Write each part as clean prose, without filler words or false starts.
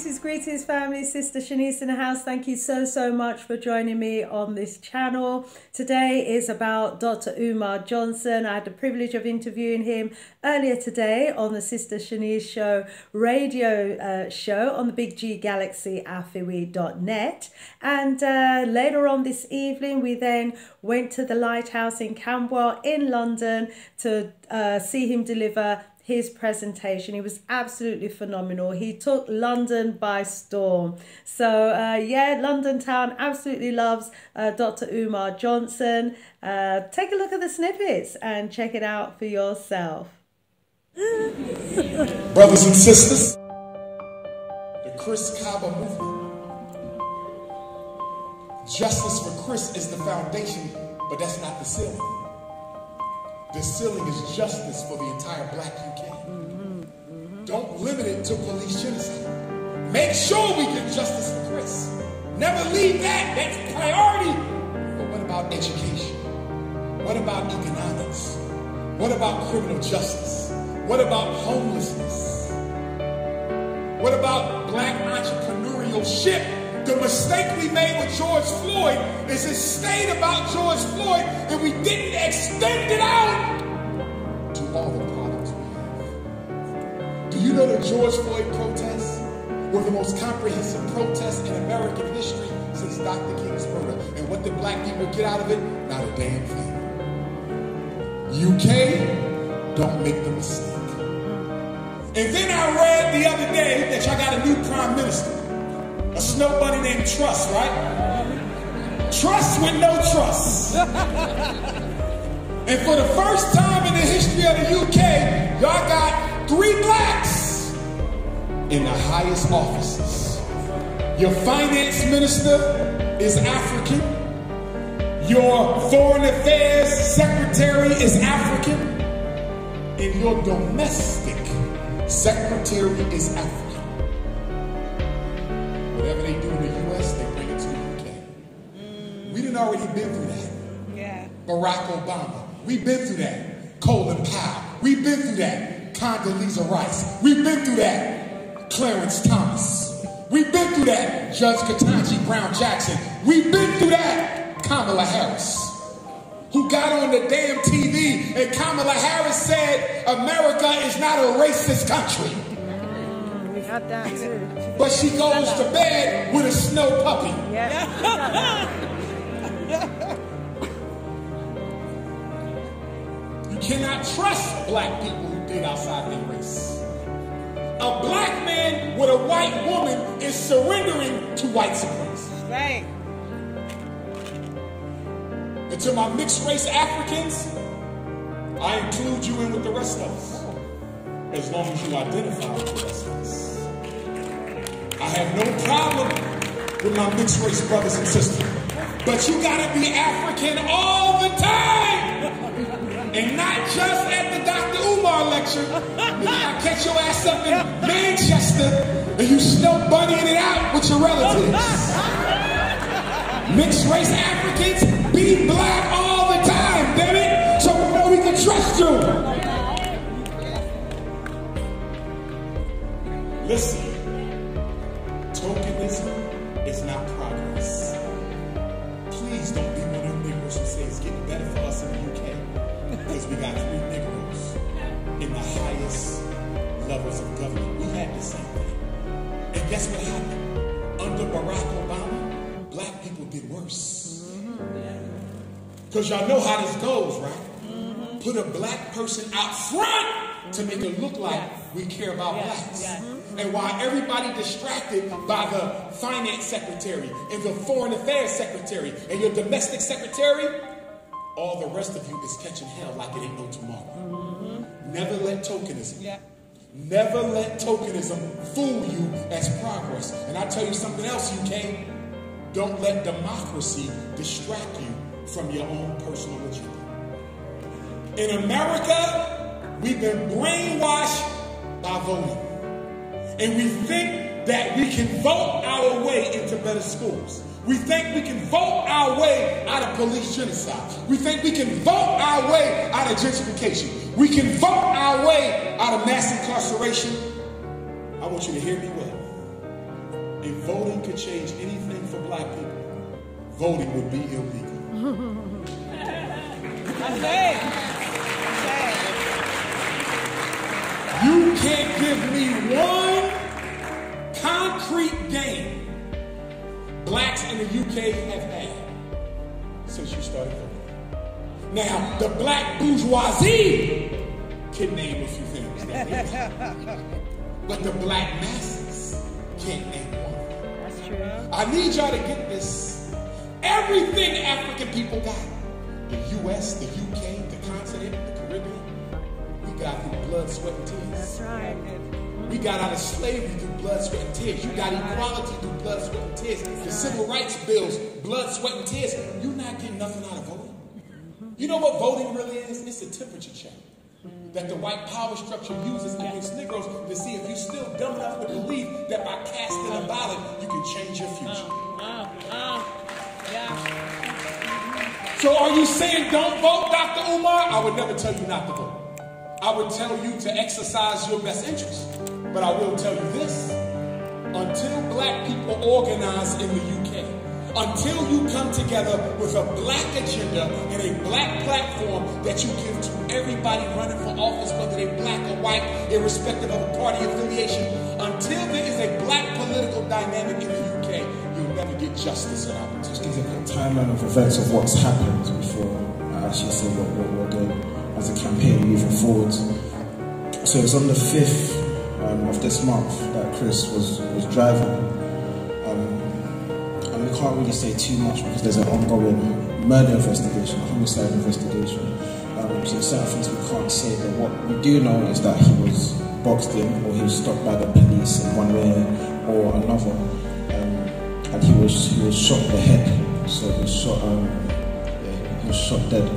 Greetings, family. Sister Shanice in the house. Thank you so much for joining me on this channel. Today is about Dr. Umar Johnson. I had the privilege of interviewing him earlier today on the Sister Shanice Show radio show on the Big G Galaxy afiwi.net. And later on this evening, we then went to the Lighthouse in Camberwell in London to see him deliver his presentation. He was absolutely phenomenal. He took London by storm. So yeah, London town absolutely loves Dr. Umar Johnson. Take a look at the snippets and check it out for yourself. Brothers and sisters, the Chris Kaba movement. Justice for Chris is the foundation, but that's not the ceiling. The ceiling is justice for the entire Black UK. Don't limit it to police genocide. Make sure we get justice for Chris. Never leave that. That's priority. But what about education? What about economics? What about criminal justice? What about homelessness? What about Black entrepreneurship? The mistake we made with George Floyd is it stayed about George Floyd and we didn't extend it out to all the problems we have. Do you know the George Floyd protests were the most comprehensive protests in American history since Dr. King's murder? And what did Black people get out of it? Not a damn thing. UK, don't make the mistake. And then I read the other day that y'all got a new prime minister. A snow bunny named Truss, right? Truss with no trust. And for the first time in the history of the UK, y'all got 3 blacks in the highest offices. Your finance minister is African. Your foreign affairs secretary is African. And your domestic secretary is African. Whatever they do in the U.S., they bring it to the U.K. We done already been through that. Yeah. Barack Obama. We've been through that. Colin Powell. We've been through that. Condoleezza Rice. We've been through that. Clarence Thomas. We've been through that. Judge Ketanji Brown Jackson. We've been through that. Kamala Harris, who got on the damn TV and Kamala Harris said America is not a racist country. We got that too. But she goes to bed with a snow puppy. Yeah. You cannot trust Black people who think outside their race. A Black man with a white woman is surrendering to white supremacy. Right. And to my mixed race Africans, I include you in with the rest of us. As long as you identify with the rest of us. I have no problem with my mixed race brothers and sisters. But you gotta be African all the time! And not just at the Dr. Umar lecture. And I catch your ass up in Manchester and you snow bunnying it out with your relatives. Mixed race Africans, be Black all the time, damn it! So we know we can trust you! Listen. Tokenism is not progress. Please don't be one of them Negroes who say it's getting better for us in the UK. Because we got 3 Negroes in the highest levels of government. We had the same thing. And guess what happened? Under Barack Obama, Black people did worse. Because y'all know how this goes, right? Put a Black person out front to make it look like we care about Blacks. And while everybody distracted by the finance secretary and the foreign affairs secretary and your domestic secretary, all the rest of you is catching hell like it ain't no tomorrow. Never let tokenism, never let tokenism fool you as progress. And I tell you something else, UK, don't let democracy distract you from your own personal agenda. In America, we've been brainwashed by voting. And we think that we can vote our way into better schools. We think we can vote our way out of police genocide. We think we can vote our way out of gentrification. We can vote our way out of mass incarceration. I want you to hear me well. if voting could change anything for black people, voting would be illegal. You can't give me one concrete gain blacks in the UK have had since you started voting. Now, the black bourgeoisie can name a few things that they have, but the black masses can't name one. That's true. I need y'all to get this. Everything African people got, the US, the UK, the continent, the Caribbean, we got through blood, sweat, and tears. That's right. We got out of slavery through blood, sweat, and tears. You got equality through blood, sweat, and tears. The civil rights bills, blood, sweat, and tears. You're not getting nothing out of voting. You know what voting really is? It's a temperature check that the white power structure uses against Negroes to see if you're still dumb enough to believe that by casting a ballot, you can change your future. So are you saying don't vote, Dr. Umar? I would never tell you not to vote. I would tell you to exercise your best interest. But I will tell you this, until black people organize in the UK, until you come together with a black agenda and a black platform that you give to everybody running for office, whether they're black or white, irrespective of a party affiliation, until there is a black political dynamic in the UK, you'll never get justice in our country. Just give a timeline of events of what's happened before I actually say what we're doing as a campaign moving forward. So it was on the 5th of this month that Chris was driving, and we can't really say too much because there's an ongoing murder investigation, a homicide investigation, so there's certain things we can't say, but what we do know is that he was boxed in, or he was stopped by the police in one way or another, and he was shot in the head, so he was shot dead.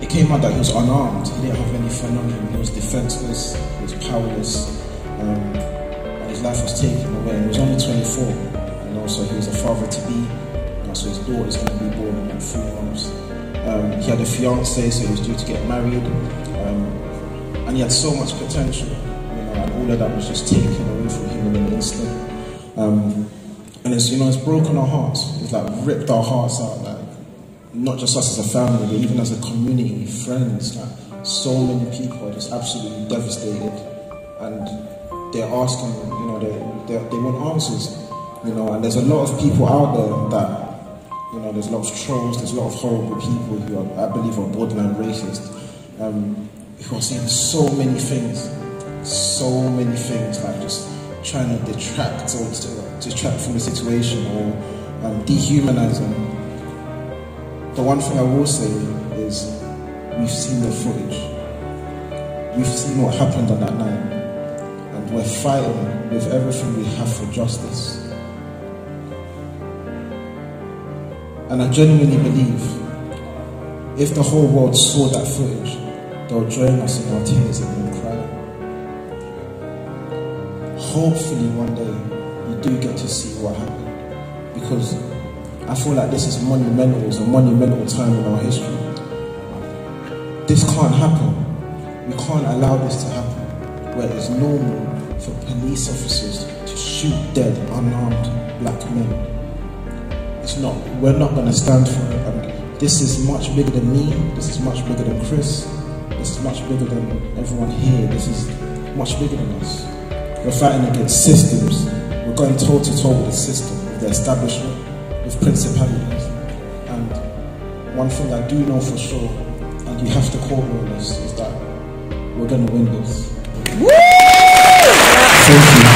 It came out that he was unarmed, he didn't have any fun on him, he was defenseless, he was powerless, and his life was taken away. And he was only 24, so he was a father-to-be, so his daughter is going to be born in 3 months. He had a fiancée, so he was due to get married, and he had so much potential, and all of that was just taken away from him in an instant. And it's broken our hearts, it's like ripped our hearts out, like, not just us as a family, but even as a community, friends, like so many people are just absolutely devastated, and they're asking, they want answers, and there's a lot of people out there that, there's a lot of trolls, there's a lot of horrible people who are, I believe, are borderline racist, who are saying so many things, like just trying to detract from the situation or dehumanize them. The one thing I will say is we've seen the footage. We've seen what happened on that night. And we're fighting with everything we have for justice. And I genuinely believe if the whole world saw that footage, they'll join us in our tears and we'll cry. Hopefully one day we do get to see what happened. Because I feel like this is monumental, it's a monumental time in our history. This can't happen. We can't allow this to happen, where it's normal for police officers to shoot dead, unarmed black men. It's not, we're not going to stand for it. And this is much bigger than me, this is much bigger than Chris, this is much bigger than everyone here, this is much bigger than us. We're fighting against systems, we're going toe to toe with the system, with the establishment, with principalities. And one thing I do know for sure, and you have to quote me on this, is that we're going to win this. Woo! Thank you.